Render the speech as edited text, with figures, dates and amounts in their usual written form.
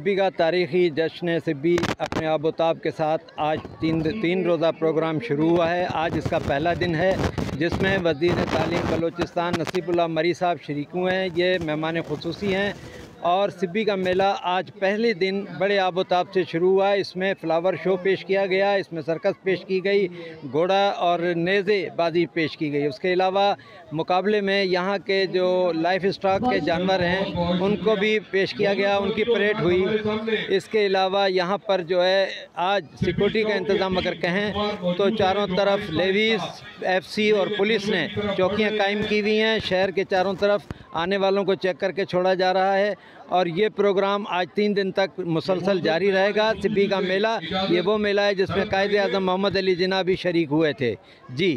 सिब्बी का तारीख़ी जश्न सिब्बी अपने आबोताब के साथ आज तीन रोज़ा प्रोग्राम शुरू हुआ है। आज इसका पहला दिन है जिसमें वज़ीर तालीम बलोचिस्तान नसीब मरी साहब शरीक हुए हैं। ये मेहमान खुसूसी हैं और सिब्बी का मेला आज पहले दिन बड़े आबोताब से शुरू हुआ। इसमें फ्लावर शो पेश किया गया, इसमें सर्कस पेश की गई, घोड़ा और नेज़े बाजी पेश की गई। उसके अलावा मुकाबले में यहाँ के जो लाइफ स्टॉक के जानवर हैं उनको भी पेश किया गया, उनकी परेड हुई। इसके अलावा यहाँ पर जो है आज सिक्योरिटी का इंतज़ाम अगर कहें तो चारों तरफ लेवीज़, FC और पुलिस ने चौकियाँ कायम की हुई हैं। शहर के चारों तरफ आने वालों को चेक करके छोड़ा जा रहा है और ये प्रोग्राम आज 3 दिन तक मुसलसल जारी रहेगा। सिब्बी का मेला ये वो मेला है जिसमें कायद-ए-आज़म मोहम्मद अली जिन्ना भी शरीक हुए थे। जी।